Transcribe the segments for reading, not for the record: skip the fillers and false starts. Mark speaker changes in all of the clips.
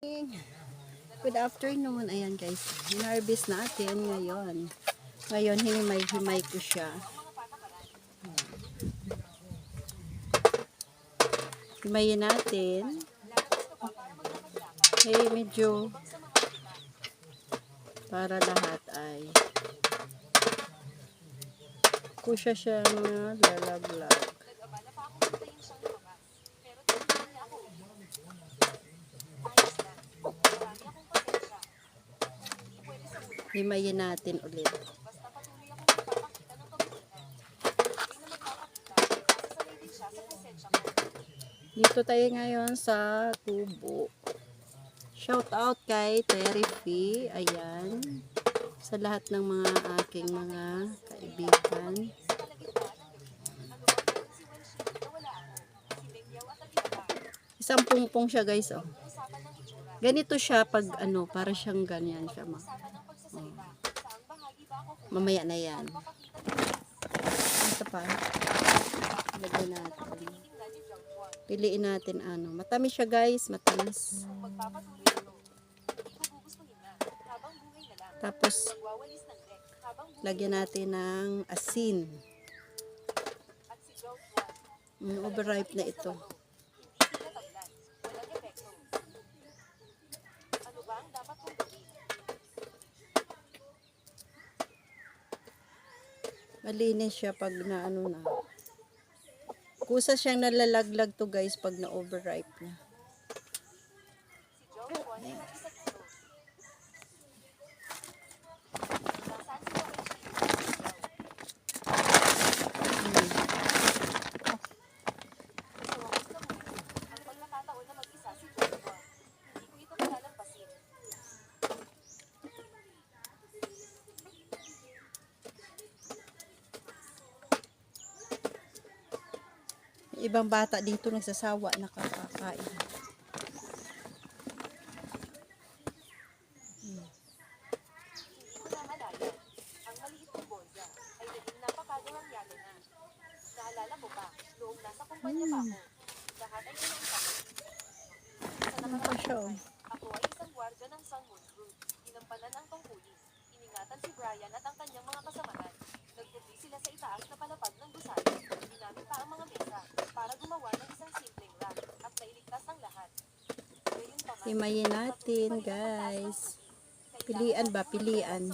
Speaker 1: Good afternoon. Ayan guys, hinarvest natin ngayon. Ngayon, himay-himay ko siya. Himayin natin. Medyo para lahat ay kusya siyang lalaglag. Himayin natin ulit. Dito tayo ngayon sa tubo. Shout out kay Terry P. Ayan. Sa lahat ng mga aking mga kaibigan. Isang pungpong siya guys, oh. Ganito siya pag ano, para siyang ganyan siya, oh. Mamaya na yan. Ito pa. Lagyan natin. Piliin natin ano. Matamis siya guys, matamis. Tapos lagyan natin ng asin. Overripe na ito. Malinis siya pag na ano na. Kusa siyang nalalaglag to guys pag na overripe na. Ibang bata dito nagsasawa na kakakain.
Speaker 2: Ang maliit kong bolya ay naging napakagawang yalo na. Naalala ko pa, noong nasa kumpanya pa ako, lahat ay ginaisa ko. Sa nakaraan, ako ay isang gwardiya ng Sunmoon Group. Ginampanan ang tungkulin. Iningatan si Brian at ang kanyang mga kasamahan. Nagpupi sila sa itaas na palapag ng gusali. Ginamit pa ang mga mesa para gumawa ng isang simpleng rack at nailigtas ang lahat.
Speaker 1: Himayin natin guys. Pilian ba? Pilian.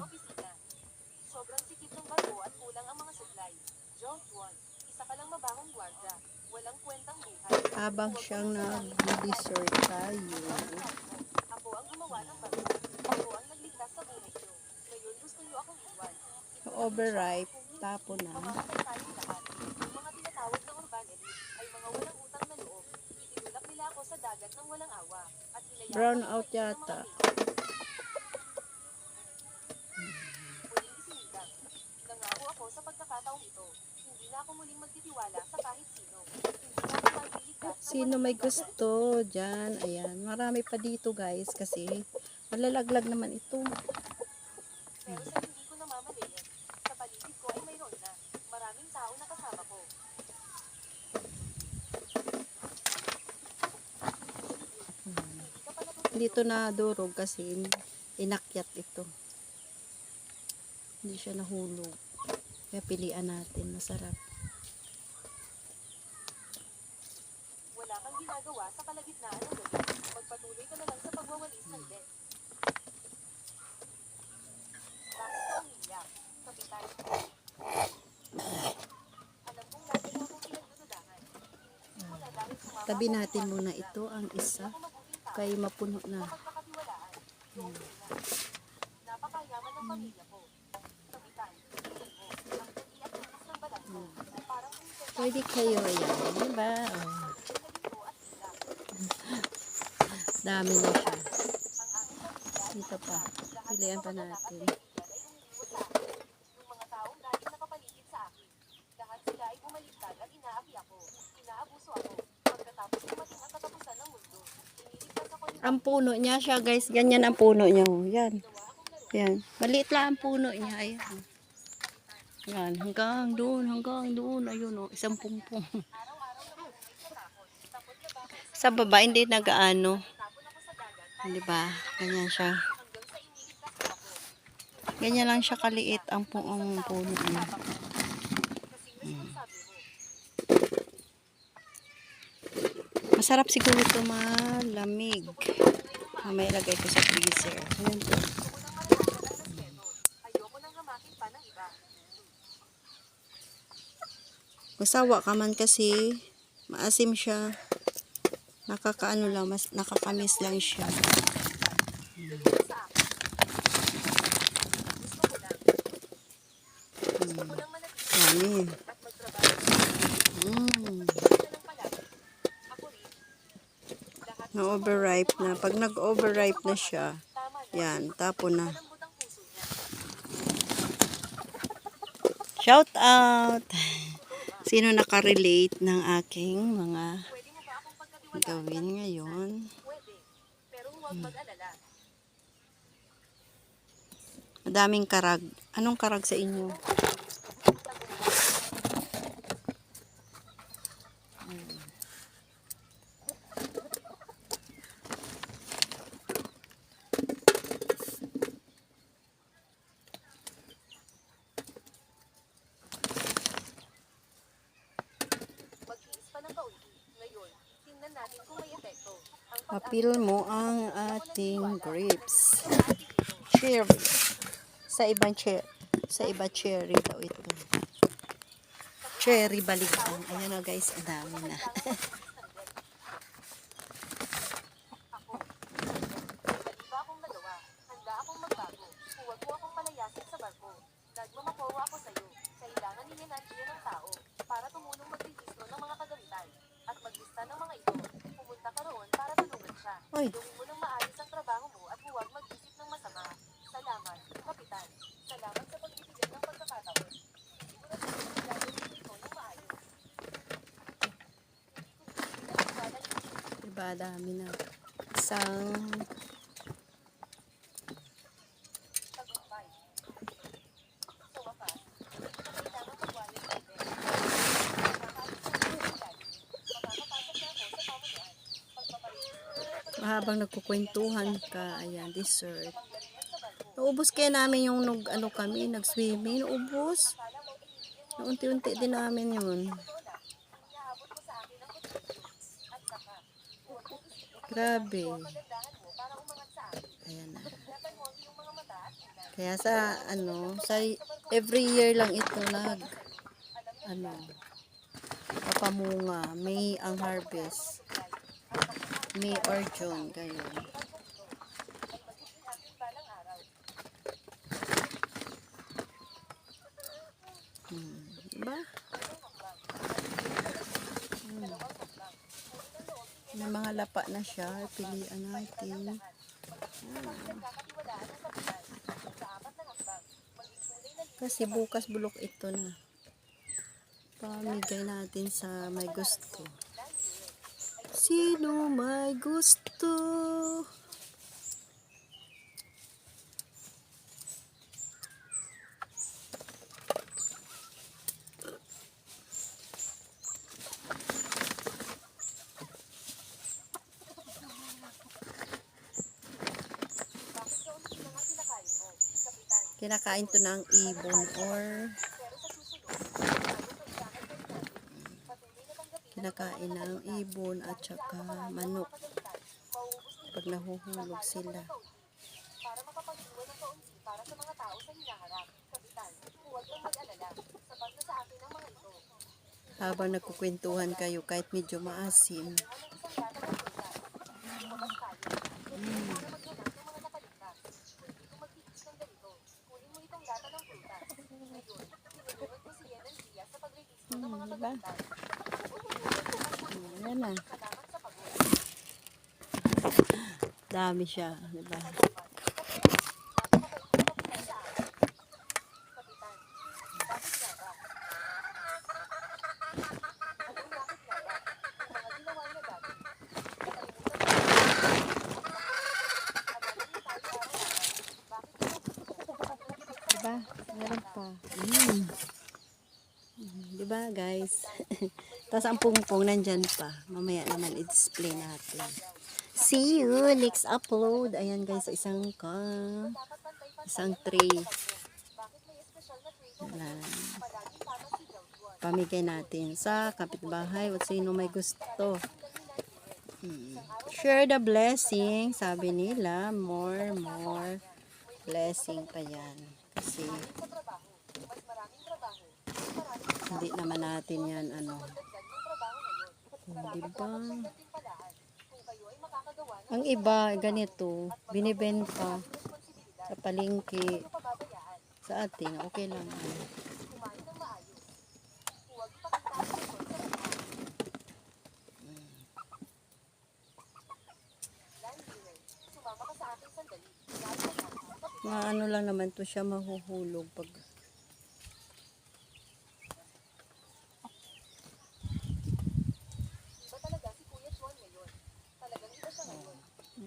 Speaker 2: Sobrang sikip ng bago at kulang ang mga supply. Joke 1. Isa ka lang mabahong gwardiya. Walang kwentang buhay.
Speaker 1: Habang siyang nag-dessert tayo.
Speaker 2: Ako ang gumawa ng bago. Ako ang nagligtas sa buhay nyo. Ngayon gusto nyo akong iwan.
Speaker 1: Overripe. Tapo na.
Speaker 2: Mamamatay tayong lahat. Yung mga tinatawag na urban elite ay mga walang utang na loob. Itinulak nila ako sa dagat ng walang awa. At
Speaker 1: Brown out yata.
Speaker 2: Nangako ako sa pagkakataong ito. Hindi na ako muling magtitiwala sa kahit sino.
Speaker 1: Sino may gusto dyan? Ayan. Marami pa dito guys kasi malalaglag naman ito.
Speaker 2: Pero sa hindi ko namamalayan, sa paligid ko ay mayroon na. Maraming tao na kasama ko.
Speaker 1: Dito na durog kasi inakyat ito. Hindi siya nahulog. Kaya pilian natin. Masarap.
Speaker 2: Wala kang ginagawa sa kalagitnaan ng gabi. Magpatuloy ka na lang sa pagwawalis ng deck. Bakit ka umiyak? Kapitan. Alam kong lagi mo akong pinagdududahan. Hindi ko na dahil sumama.
Speaker 1: Tabi natin muna ito ang isa. Kaya mapuno na.
Speaker 2: Pagkakatiwalaan. Napakayaman ng pamilya ko. Kapitan. Ang puti at tulis ng balat ko. Parang
Speaker 1: Pwede kayo. Ayan. Diba? Oh. Dami na siya. Dito pa. Pilihan pa natin.
Speaker 2: yung mga taong laging nakapaligid sa akin. Lahat sila ay bumaligtad at inaapi ako. Inaabuso ako. Pagkatapos dumating ang katapusan ng mundo. Iniligtas ako ni
Speaker 1: Ang puno niya siya guys. Ganyan ang puno niya. Oh. Yan. Yan. Maliit lang ang puno niya. Ayan. Yan. Hanggang doon. Hanggang doon. Ayun o. Isang pungpong. Sa baba hindi nagaano. Di ba? Ganyan siya.
Speaker 2: hanggang sa iniligtas mo ako.
Speaker 1: Ganyan lang siya kaliit ang puong puno niya.
Speaker 2: Kasi yung sinasabi mo,
Speaker 1: Masarap siguro ito malamig. Mamaya ilagay ko sa freezer. Ayan po.
Speaker 2: gusto ko nang maranasan ang respeto. Ayoko nang hamakin pa ng iba.
Speaker 1: Masawa ka man kasi maasim siya. Nakakaano lang, mas nakakamis lang siya.
Speaker 2: Ganun din sa akin. Gusto ko lang. Gusto ko lang manatili
Speaker 1: Dami.
Speaker 2: at magtrabaho.
Speaker 1: Mm.
Speaker 2: Gusto lang palagi. Ako rin. Lahat
Speaker 1: Na-overripe na. Pag nag-overripe na siya,
Speaker 2: tama na.
Speaker 1: yan, tapon na.
Speaker 2: Malambot ang puso niya.
Speaker 1: Shout out! Sino nakarelate ng aking mga
Speaker 2: Pwede mo ba akong pagkatiwalaan?
Speaker 1: gawin ngayon?
Speaker 2: Pwede. Pero huwag mag-alala.
Speaker 1: Madaming karag. Anong karag sa inyo?
Speaker 2: Magtiis pa ng kaunti. Ngayon, tingnan natin kung may epekto. Ang
Speaker 1: Papil mo ang ating grapes.
Speaker 2: pag-ati dito.
Speaker 1: Cherry. Sa iba cherry daw ito. Cherry balikan. Ayan na guys, ang dami na.
Speaker 2: Ako, wala ba akong nagawa? Handa akong magbago. Huwag mo akong palayasin sa barko. Nagmamakowa ako sa'yo. Kailangan ni Nenantia ng tao para tumulong magrehistro ng mga kagamitan at maglista ng mga ito. Pumunta ka roon para tulungan siya.
Speaker 1: Oy.
Speaker 2: Gawin mo ng maayos ang trabaho mo at huwag mag-isip ng masama. Salamat, Kapitan. Salamat sa pagbibigay ng pagkakataon. Siguraduhin na gagawin mo ito ng maayos. Hindi ko pinaniwala yun.
Speaker 1: Diba, dami na. Isang
Speaker 2: Tagumpay. Sa wakas, hindi na kailangan magwalay sa ibe. Makakapasok na ako sa pamunuan. Pagpaparehistro,
Speaker 1: habang nagkukwentuhan ka, ayan, dessert.
Speaker 2: paglalipat sa barko.
Speaker 1: Naubos kaya namin yung nag-swimming. Naubos. Naunti-unti din namin yun.
Speaker 2: Iaabot mo sa akin ang kutsilyo. At saka, huwag mong isipin na
Speaker 1: Grabe.
Speaker 2: ang kagandahan mo para umangat sa akin.
Speaker 1: Ayan na.
Speaker 2: Ingatan mo ang iyong mga mata at tingnan.
Speaker 1: Kaya sa every year lang ito papamunga. May ang harvest. May or June, ganyan.
Speaker 2: Ay magiging aking balang araw.
Speaker 1: Diba? May mga lapa na siya. Pilian natin.
Speaker 2: Pagkakatiwalaan ng kapitan. Sa apat na hakbang, maging kulay na
Speaker 1: Kasi bukas bulok ito na. Pamigay natin sa may gusto. Sino may gusto?
Speaker 2: bakit kaunti lang ang kinakain mo, kapitan?
Speaker 1: Kinakain to ng ibon or
Speaker 2: Pero sa susunod, bago pa isakay ka natin, patuloy na tanggapin
Speaker 1: kinakain ng ibon at saka manok
Speaker 2: kapitan. Mauubos nito
Speaker 1: pag nahuhulog sila.
Speaker 2: para makapag-iwan ng kaunti para sa mga tao sa hinaharap. Kapitan, huwag kang mag-alala. Sapat na sa akin ang mga ito.
Speaker 1: Habang nagkukwentuhan kayo kahit medyo maasim.
Speaker 2: Kumuha ng isang lata ng prutas. Lumabas tayo. Para maghanap ng mga nakaligtas. Hindi ko magtiis ng ganito. Kunin mo itong lata ng prutas. Ngayon, tinulungan ko si Yen and Zia sa pagrehistro ng mga
Speaker 1: Diba?
Speaker 2: kagamitan.
Speaker 1: Ayan na.
Speaker 2: Salamat sa pagod.
Speaker 1: Dami siya. Diba?
Speaker 2: Kapitan, bakit nga ba? Anong bakit nga ba? Ang mga ginawa niya dati. Nakalimutan mo. Agalan niyo tayo araw-araw. Bakit mo?
Speaker 1: Diba? Meron pa. Diba guys? Tapos ang pungpong nandyan pa. Mamaya naman i-display natin. See you next upload. Ayan guys, isang tray. Ayan. Pamigay natin sa kapitbahay o sino may gusto. Share the blessing. Sabi nila, more blessing pa yan. Kasi hindi naman natin yan diba? Ang iba ganito binibenta sa palengke. Sa atin okay lang. Ano lang naman to siya, mahuhulog pag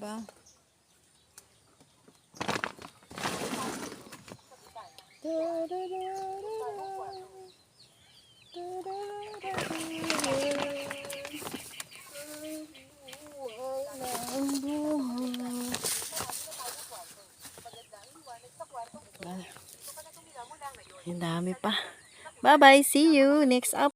Speaker 1: ba? Ang dami pa. Bye bye, see you next up.